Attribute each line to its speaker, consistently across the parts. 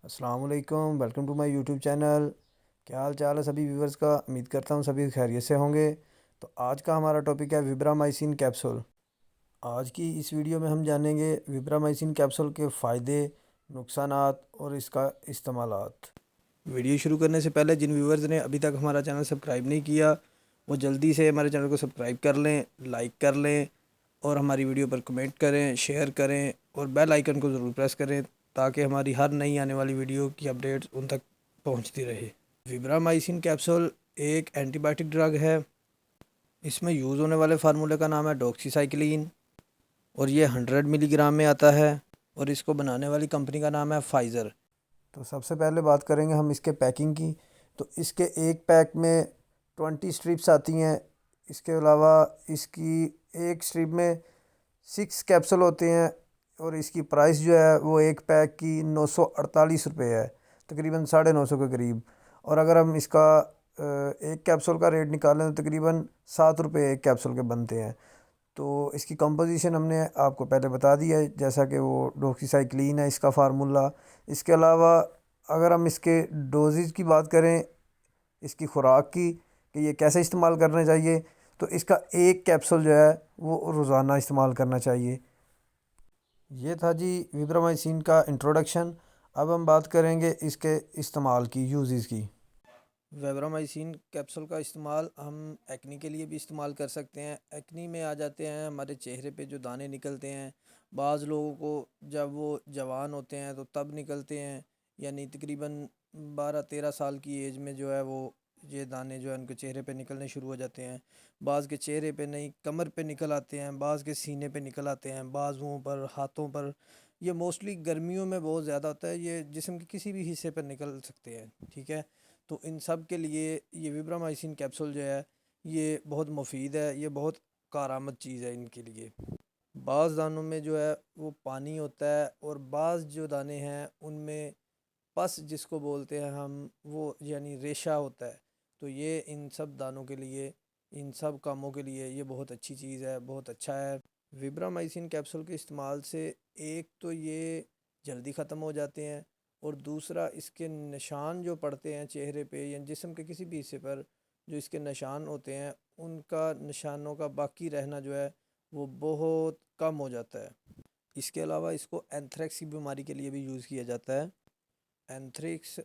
Speaker 1: السلام علیکم، welcome to my YouTube channel. کیا حال چال ہے سبھی ویورز کا؟ امید کرتا ہوں سبھی خیریت سے ہوں گے۔ تو آج کا ہمارا ٹاپک ہے وبرامائسین کیپسول۔ آج کی اس ویڈیو میں ہم جانیں گے وبرامائسین کیپسول کے فائدے، نقصانات اور اس کا استعمالات۔ ویڈیو شروع کرنے سے پہلے جن ویورز نے ابھی تک ہمارا چینل سبسکرائب نہیں کیا وہ جلدی سے ہمارے چینل کو سبسکرائب کر لیں، لائک کر لیں اور ہماری ویڈیو پر کمنٹ کریں، شیئر کریں اور بیل آئیکن کو ضرور پریس کریں تاکہ ہماری ہر نئی آنے والی ویڈیو کی اپڈیٹس ان تک پہنچتی رہے۔ وبرامائسین کیپسول ایک اینٹی بائیوٹک ڈرگ ہے۔ اس میں یوز ہونے والے فارمولے کا نام ہے ڈاکسی سائیکلین اور یہ 100 ملی گرام میں آتا ہے اور اس کو بنانے والی کمپنی کا نام ہے فائزر۔ تو سب سے پہلے بات کریں گے ہم اس کے پیکنگ کی۔ تو اس کے ایک پیک میں 20 سٹرپس آتی ہیں۔ اس کے علاوہ اس کی ایک سٹرپ میں 6 کیپسول ہوتے ہیں اور اس کی پرائس جو ہے وہ ایک پیک کی 948 روپے ہے، تقریباً 950 کے قریب۔ اور اگر ہم اس کا ایک کیپسول کا ریٹ نکالیں تو تقریباً 7 روپے ایک کیپسول کے بنتے ہیں۔ تو اس کی کمپوزیشن ہم نے آپ کو پہلے بتا دی ہے، جیسا کہ وہ ڈوکسی سائیکلین ہے اس کا فارمولا۔ اس کے علاوہ اگر ہم اس کے ڈوزز کی بات کریں، اس کی خوراک کی کہ یہ کیسے استعمال کرنا چاہیے، تو اس کا ایک کیپسول جو ہے وہ روزانہ استعمال کرنا چاہیے۔ یہ تھا جی وبرامائسین کا انٹروڈکشن۔ اب ہم بات کریں گے اس کے استعمال کی، یوزز کی۔ وبرامائسین کیپسول کا استعمال ہم ایکنی کے لیے بھی استعمال کر سکتے ہیں۔ ایکنی میں آ جاتے ہیں ہمارے چہرے پہ جو دانے نکلتے ہیں، بعض لوگوں کو جب وہ جوان ہوتے ہیں تو تب نکلتے ہیں، یعنی تقریباً 12-13 سال کی ایج میں جو ہے وہ یہ دانے جو ہے ان کے چہرے پہ نکلنے شروع ہو جاتے ہیں۔ بعض کے چہرے پہ نہیں، کمر پہ نکل آتے ہیں، بعض کے سینے پہ نکل آتے ہیں، بازوؤں پر، ہاتھوں پر۔ یہ موسٹلی گرمیوں میں بہت زیادہ ہوتا ہے، یہ جسم کے کسی بھی حصے پر نکل سکتے ہیں، ٹھیک ہے۔ تو ان سب کے لیے یہ وبرامائسین کیپسول جو ہے یہ بہت مفید ہے، یہ بہت کارآمد چیز ہے ان کے لیے۔ بعض دانوں میں جو ہے وہ پانی ہوتا ہے اور بعض جو دانے ہیں ان میں پس جس کو بولتے ہیں ہم، وہ یعنی ریشہ ہوتا ہے۔ تو یہ ان سب دانوں کے لیے، ان سب کاموں کے لیے یہ بہت اچھی چیز ہے، بہت اچھا ہے۔ وبرامائسین کیپسول کے استعمال سے ایک تو یہ جلدی ختم ہو جاتے ہیں اور دوسرا اس کے نشان جو پڑتے ہیں چہرے پہ یا جسم کے کسی بھی حصے پر جو اس کے نشان ہوتے ہیں، ان کا نشانوں کا باقی رہنا جو ہے وہ بہت کم ہو جاتا ہے۔ اس کے علاوہ اس کو اینتھریکس کی بیماری کے لیے بھی یوز کیا جاتا ہے۔ اینتھریکس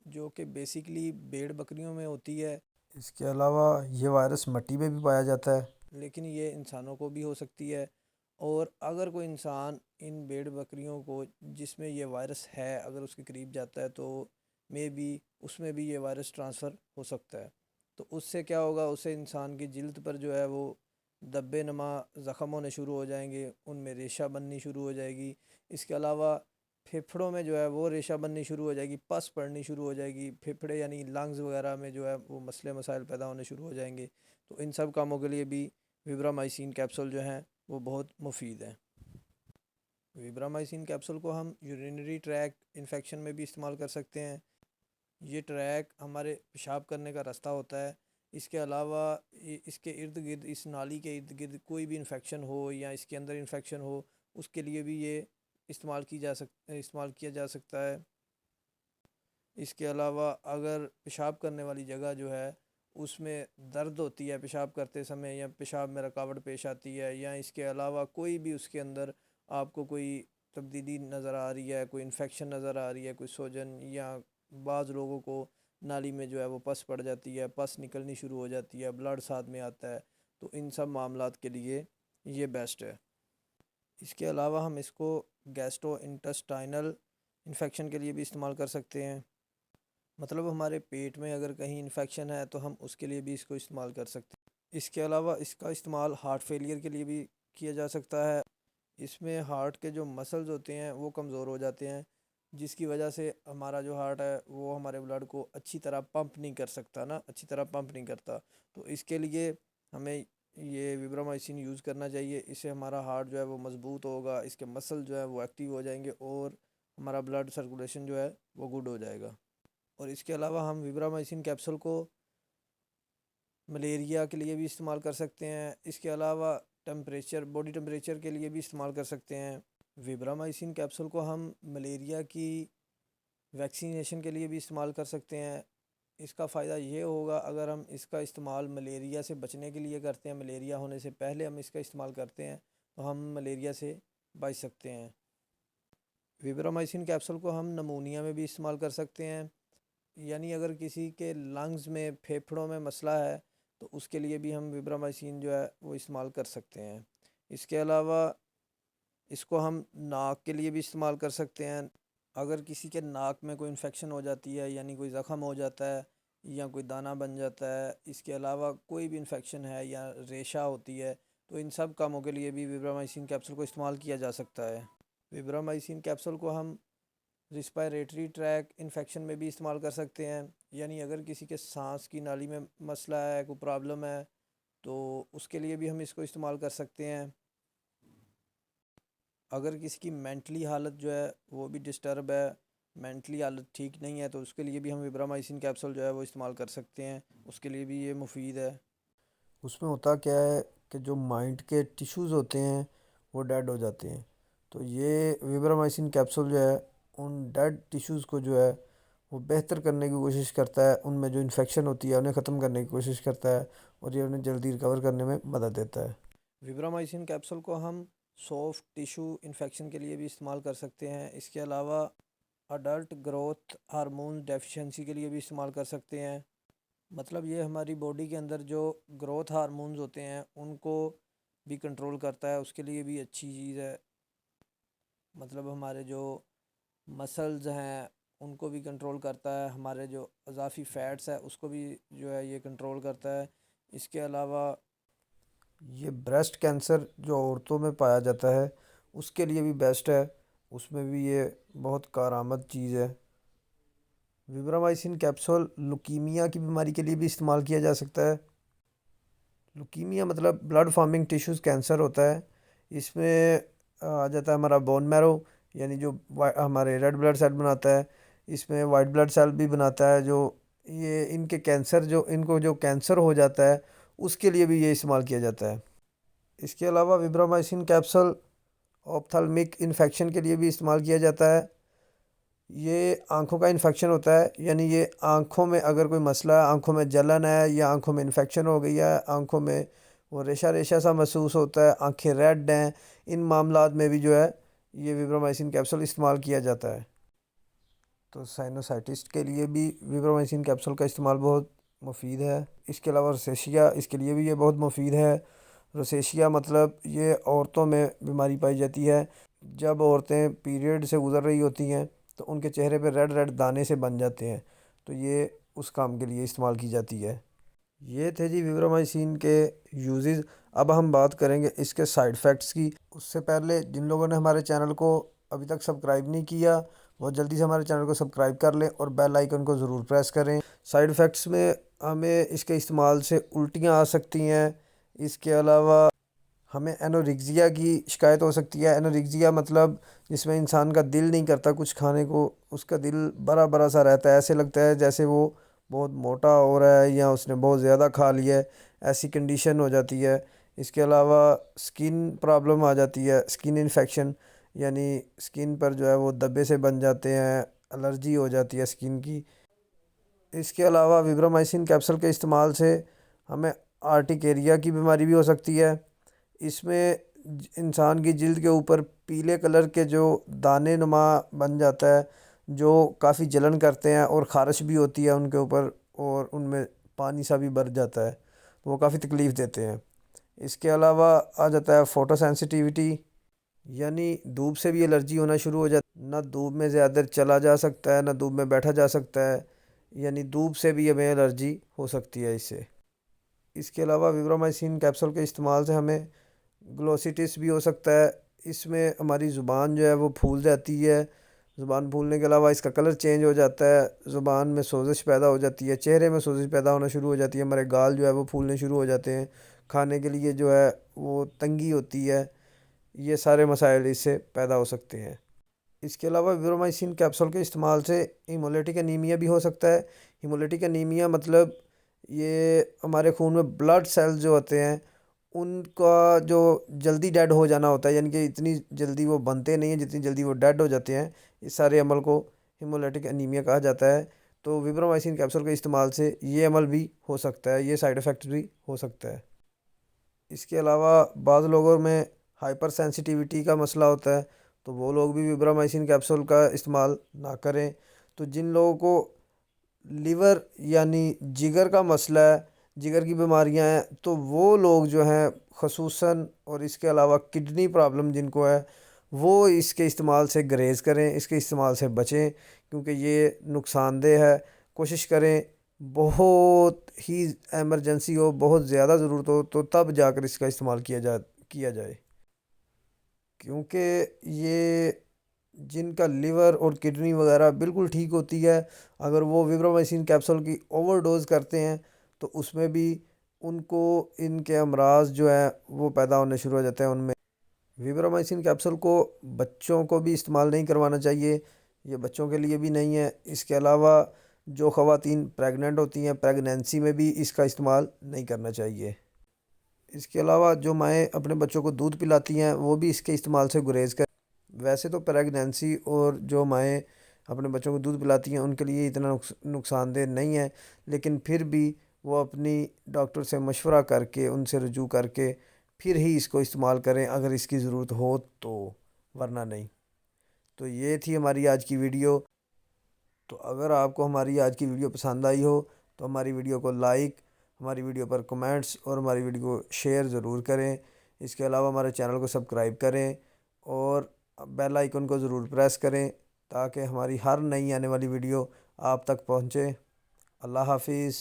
Speaker 1: جو کہ بیسیکلی بھیڑ بکریوں میں ہوتی ہے۔ اس کے علاوہ یہ وائرس مٹی میں بھی پایا جاتا ہے، لیکن یہ انسانوں کو بھی ہو سکتی ہے۔ اور اگر کوئی انسان ان بھیڑ بکریوں کو جس میں یہ وائرس ہے اگر اس کے قریب جاتا ہے تو اس میں بھی یہ وائرس ٹرانسفر ہو سکتا ہے۔ تو اس سے کیا ہوگا، اسے انسان کی جلد پر جو ہے وہ دبے نما زخم ہونے شروع ہو جائیں گے، ان میں ریشہ بننی شروع ہو جائے گی۔ اس کے علاوہ پھیپھڑوں میں جو ہے وہ ریشہ بننی شروع ہو جائے گی، پس پڑنی شروع ہو جائے گی، پھیپھڑے یعنی لنگز وغیرہ میں جو ہے وہ مسئلے مسائل پیدا ہونے شروع ہو جائیں گے۔ تو ان سب کاموں کے لیے بھی وبرامائسین کیپسول جو ہیں وہ بہت مفید ہیں۔ وبرامائسین کیپسول کو ہم یورینری ٹریک انفیکشن میں بھی استعمال کر سکتے ہیں۔ یہ ٹریک ہمارے پیشاب کرنے کا راستہ ہوتا ہے۔ اس کے علاوہ اس کے ارد گرد، اس نالی کے ارد گرد کوئی بھی انفیکشن ہو یا اس کے اندر انفیکشن ہو، اس کے لیے بھی یہ استعمال کیا جا سکتا ہے۔ اس کے علاوہ اگر پیشاب کرنے والی جگہ جو ہے اس میں درد ہوتی ہے پیشاب کرتے سمے، یا پیشاب میں رکاوٹ پیش آتی ہے، یا اس کے علاوہ کوئی بھی اس کے اندر آپ کو کوئی تبدیلی نظر آ رہی ہے، کوئی انفیکشن نظر آ رہی ہے، کوئی سوجن، یا بعض لوگوں کو نالی میں جو ہے وہ پس پڑ جاتی ہے، پس نکلنی شروع ہو جاتی ہے، بلڈ ساتھ میں آتا ہے، تو ان سب معاملات کے لیے یہ بیسٹ ہے۔ اس کے علاوہ ہم اس کو گیسٹرو انٹسٹائنل انفیکشن کے لیے بھی استعمال کر سکتے ہیں۔ مطلب ہمارے پیٹ میں اگر کہیں انفیکشن ہے تو ہم اس کے لیے بھی اس کو استعمال کر سکتے ہیں۔ اس کے علاوہ اس کا استعمال ہارٹ فیلئر کے لیے بھی کیا جا سکتا ہے۔ اس میں ہارٹ کے جو مسلز ہوتے ہیں وہ کمزور ہو جاتے ہیں، جس کی وجہ سے ہمارا جو ہارٹ ہے وہ ہمارے بلڈ کو اچھی طرح پمپ نہیں کر سکتا نا، اچھی طرح پمپ نہیں کرتا۔ تو اس کے لیے ہمیں یہ وبرامائسین یوز کرنا چاہیے۔ اس سے ہمارا ہارٹ جو ہے وہ مضبوط ہوگا، اس کے مسل جو ہے وہ ایکٹیو ہو جائیں گے اور ہمارا بلڈ سرکولیشن جو ہے وہ گڈ ہو جائے گا۔ اور اس کے علاوہ ہم وبرامائسین کیپسول کو ملیریا کے لیے بھی استعمال کر سکتے ہیں۔ اس کے علاوہ باڈی ٹمپریچر کے لیے بھی استعمال کر سکتے ہیں۔ وبرامائسین کیپسول کو ہم ملیریا کی ویکسینیشن کے لیے بھی استعمال کر سکتے ہیں۔ اس کا فائدہ یہ ہوگا اگر ہم اس کا استعمال ملیریا سے بچنے کے لیے کرتے ہیں، ملیریا ہونے سے پہلے ہم اس کا استعمال کرتے ہیں تو ہم ملیریا سے بچ سکتے ہیں۔ وبرامائسن کیپسول کو ہم نمونیا میں بھی استعمال کر سکتے ہیں، یعنی اگر کسی کے لنگز میں، پھیپھڑوں میں مسئلہ ہے تو اس کے لیے بھی ہم وبرامائسن جو ہے وہ استعمال کر سکتے ہیں۔ اس کے علاوہ اس کو ہم ناک کے لیے بھی استعمال کر سکتے ہیں۔ اگر کسی کے ناک میں کوئی انفیکشن ہو جاتی ہے، یعنی کوئی زخم ہو جاتا ہے یا کوئی دانہ بن جاتا ہے، اس کے علاوہ کوئی بھی انفیکشن ہے یا ریشہ ہوتی ہے، تو ان سب کاموں کے لیے بھی وبرامائسن کیپسول کو استعمال کیا جا سکتا ہے۔ وبرامائسن کیپسول کو ہم رسپائریٹری ٹریک انفیکشن میں بھی استعمال کر سکتے ہیں، یعنی اگر کسی کے سانس کی نالی میں مسئلہ ہے، کوئی پرابلم ہے، تو اس کے لیے بھی ہم اس کو استعمال کر سکتے ہیں۔ اگر کسی کی مینٹلی حالت جو ہے وہ بھی ڈسٹرب ہے، مینٹلی حالت ٹھیک نہیں ہے، تو اس کے لیے بھی ہم وبرامائسن کیپسول جو ہے وہ استعمال کر سکتے ہیں، اس کے لیے بھی یہ مفید ہے۔ اس میں ہوتا کیا ہے کہ جو مائنڈ کے ٹیشوز ہوتے ہیں وہ ڈیڈ ہو جاتے ہیں، تو یہ وبرامائسن کیپسول جو ہے ان ڈیڈ ٹیشوز کو جو ہے وہ بہتر کرنے کی کوشش کرتا ہے، ان میں جو انفیکشن ہوتی ہے انہیں ختم کرنے کی کوشش کرتا ہے، اور یہ انہیں جلدی ریکور کرنے میں مدد دیتا ہے۔ وبرامائسن کیپسول کو ہم سافٹ ٹیشو انفیکشن کے لیے بھی استعمال کر سکتے ہیں۔ اس کے علاوہ اڈلٹ گروتھ ہارمون ڈیفیشنسی کے لیے بھی استعمال کر سکتے ہیں۔ مطلب یہ ہماری باڈی کے اندر جو گروتھ ہارمونز ہوتے ہیں ان کو بھی کنٹرول کرتا ہے، اس کے لیے بھی اچھی چیز ہے۔ مطلب ہمارے جو مسلز ہیں ان کو بھی کنٹرول کرتا ہے، ہمارے جو اضافی فیٹس ہے اس کو بھی جو ہے یہ کنٹرول کرتا ہے۔ اس کے علاوہ یہ بریسٹ کینسر جو عورتوں میں پایا جاتا ہے اس کے لیے بھی بیسٹ ہے، اس میں بھی یہ بہت کارآمد چیز ہے۔ وبرامائسن کیپسول لوکیمیا کی بیماری کے لیے بھی استعمال کیا جا سکتا ہے۔ لوکیمیا مطلب بلڈ فارمنگ ٹیشوز کینسر ہوتا ہے، اس میں آ جاتا ہے ہمارا بون میرو، یعنی جو ہمارے ریڈ بلڈ سیل بناتا ہے، اس میں وائٹ بلڈ سیل بھی بناتا ہے، جو یہ ان کے کینسر جو ان کو جو کینسر ہو جاتا ہے اس کے لیے بھی یہ استعمال کیا جاتا ہے۔ اس کے علاوہ وبرامائسن کیپسول آپتھلمک انفیکشن کے لیے بھی استعمال کیا جاتا ہے۔ یہ آنکھوں کا انفیکشن ہوتا ہے، یعنی یہ آنکھوں میں اگر کوئی مسئلہ ہے، آنکھوں میں جلن ہے یا آنکھوں میں انفیکشن ہو گئی ہے، آنکھوں میں وہ ریشہ ریشہ سا محسوس ہوتا ہے، آنکھیں ریڈ ہیں، ان معاملات میں بھی جو ہے یہ وبرامائسن کیپسول استعمال کیا جاتا ہے۔ تو سائنوسائٹسٹ کے لیے بھی وبرامائسن کیپسول کا استعمال بہت مفید ہے۔ اس کے علاوہ روسیشیا، اس کے لیے بھی یہ بہت مفید ہے۔ روسیشیا مطلب یہ عورتوں میں بیماری پائی جاتی ہے، جب عورتیں پیریڈ سے گزر رہی ہوتی ہیں تو ان کے چہرے پہ ریڈ ریڈ دانے سے بن جاتے ہیں، تو یہ اس کام کے لیے استعمال کی جاتی ہے۔ یہ تھے جی وبرامائسن کے یوزز۔ اب ہم بات کریں گے اس کے سائیڈ ایفیکٹس کی۔ اس سے پہلے جن لوگوں نے ہمارے چینل کو ابھی تک سبسکرائب نہیں کیا وہ جلدی سے ہمارے چینل کو سبسکرائب کر لیں اور بیل آئیکن کو ضرور پریس کریں۔ سائیڈ ایفیکٹس میں ہمیں اس کے استعمال سے الٹیاں آ سکتی ہیں، اس کے علاوہ ہمیں انوریکزیا کی شکایت ہو سکتی ہے۔ انوریکزیا مطلب جس میں انسان کا دل نہیں کرتا کچھ کھانے کو، اس کا دل بڑا بڑا سا رہتا ہے، ایسے لگتا ہے جیسے وہ بہت موٹا ہو رہا ہے یا اس نے بہت زیادہ کھا لیا ہے، ایسی کنڈیشن ہو جاتی ہے۔ اس کے علاوہ سکن پرابلم آ جاتی ہے، سکن انفیکشن، یعنی سکن پر جو ہے وہ دبے سے بن جاتے ہیں، الرجی ہو جاتی ہے سکن کی۔ اس کے علاوہ وبرامائسن کیپسول کے استعمال سے ہمیں آرٹیکیریا کی بیماری بھی ہو سکتی ہے۔ اس میں انسان کی جلد کے اوپر پیلے کلر کے جو دانے نما بن جاتا ہے، جو کافی جلن کرتے ہیں اور خارش بھی ہوتی ہے ان کے اوپر، اور ان میں پانی سا بھی بھر جاتا ہے، وہ کافی تکلیف دیتے ہیں۔ اس کے علاوہ آ جاتا ہے فوٹو سینسیٹیوٹی، یعنی دھوپ سے بھی الرجی ہونا شروع ہو جاتی ہے، نہ دھوپ میں زیادہ چلا جا سکتا ہے نہ دھوپ میں بیٹھا جا سکتا ہے، یعنی دھوپ سے بھی ہمیں الرجی ہو سکتی ہے اس سے۔ اس کے علاوہ وبرامائسن کیپسول کے استعمال سے ہمیں گلوسیٹس بھی ہو سکتا ہے، اس میں ہماری زبان جو ہے وہ پھول جاتی ہے، زبان پھولنے کے علاوہ اس کا کلر چینج ہو جاتا ہے، زبان میں سوزش پیدا ہو جاتی ہے، چہرے میں سوزش پیدا ہونا شروع ہو جاتی ہے، ہمارے گال جو ہے وہ پھولنے شروع ہو جاتے ہیں، کھانے کے لیے جو ہے وہ تنگی ہوتی ہے، یہ سارے مسائل اس سے پیدا ہو سکتے ہیں۔ اس کے علاوہ وبرامائسن کیپسول کے استعمال سے ہیمولیٹک انیمیا بھی ہو سکتا ہے۔ ہیمولیٹک انیمیا مطلب یہ ہمارے خون میں بلڈ سیلز جو ہوتے ہیں ان کا جو جلدی ڈیڈ ہو جانا ہوتا ہے، یعنی کہ اتنی جلدی وہ بنتے نہیں ہیں جتنی جلدی وہ ڈیڈ ہو جاتے ہیں، اس سارے عمل کو ہیمولیٹک انیمیا کہا جاتا ہے، تو وبرامائسین کیپسول کے استعمال سے یہ عمل بھی ہو سکتا ہے، یہ سائیڈ ایفیکٹ بھی ہو سکتا ہے۔ اس کے علاوہ بعض لوگوں میں ہائپر سینسیٹیوٹی کا مسئلہ ہوتا ہے، تو وہ لوگ بھی وبرامائسین کیپسول کا استعمال نہ کریں۔ تو جن لوگوں کو لیور یعنی جگر کا مسئلہ ہے، جگر کی بیماریاں ہیں، تو وہ لوگ جو ہیں خصوصاً، اور اس کے علاوہ کڈنی پرابلم جن کو ہے، وہ اس کے استعمال سے گریز کریں، اس کے استعمال سے بچیں، کیونکہ یہ نقصان دہ ہے۔ کوشش کریں بہت ہی ایمرجنسی ہو، بہت زیادہ ضرورت ہو تو تب جا کر اس کا استعمال کیا جائے، کیونکہ یہ جن کا لیور اور کڈنی وغیرہ بالکل ٹھیک ہوتی ہے، اگر وہ وبرامائسین کیپسول کی اوور ڈوز کرتے ہیں تو اس میں بھی ان کو ان کے امراض جو ہیں وہ پیدا ہونے شروع ہو جاتے ہیں ان میں۔ وبرامائسین کیپسول کو بچوں کو بھی استعمال نہیں کروانا چاہیے، یہ بچوں کے لیے بھی نہیں ہے۔ اس کے علاوہ جو خواتین پریگننٹ ہوتی ہیں، پریگنینسی میں بھی اس کا استعمال نہیں کرنا چاہیے۔ اس کے علاوہ جو مائیں اپنے بچوں کو دودھ پلاتی ہیں وہ بھی اس کے استعمال سے گریز کریں۔ ویسے تو پریگنینسی اور جو مائیں اپنے بچوں کو دودھ پلاتی ہیں ان کے لیے اتنا نقصان دہ نہیں ہے، لیکن پھر بھی وہ اپنی ڈاکٹر سے مشورہ کر کے، ان سے رجوع کر کے پھر ہی اس کو استعمال کریں اگر اس کی ضرورت ہو تو، ورنہ نہیں۔ تو یہ تھی ہماری آج کی ویڈیو۔ تو اگر آپ کو ہماری آج کی ویڈیو پسند آئی ہو تو ہماری ویڈیو کو لائک، ہماری ویڈیو پر کمنٹس اور ہماری ویڈیو کو شیئر ضرور کریں۔ اس کے علاوہ ہمارے چینل کو سبسکرائب کریں اور بیل آئیکن کو ضرور پریس کریں تاکہ ہماری ہر نئی آنے والی ویڈیو آپ تک پہنچے۔ اللہ حافظ۔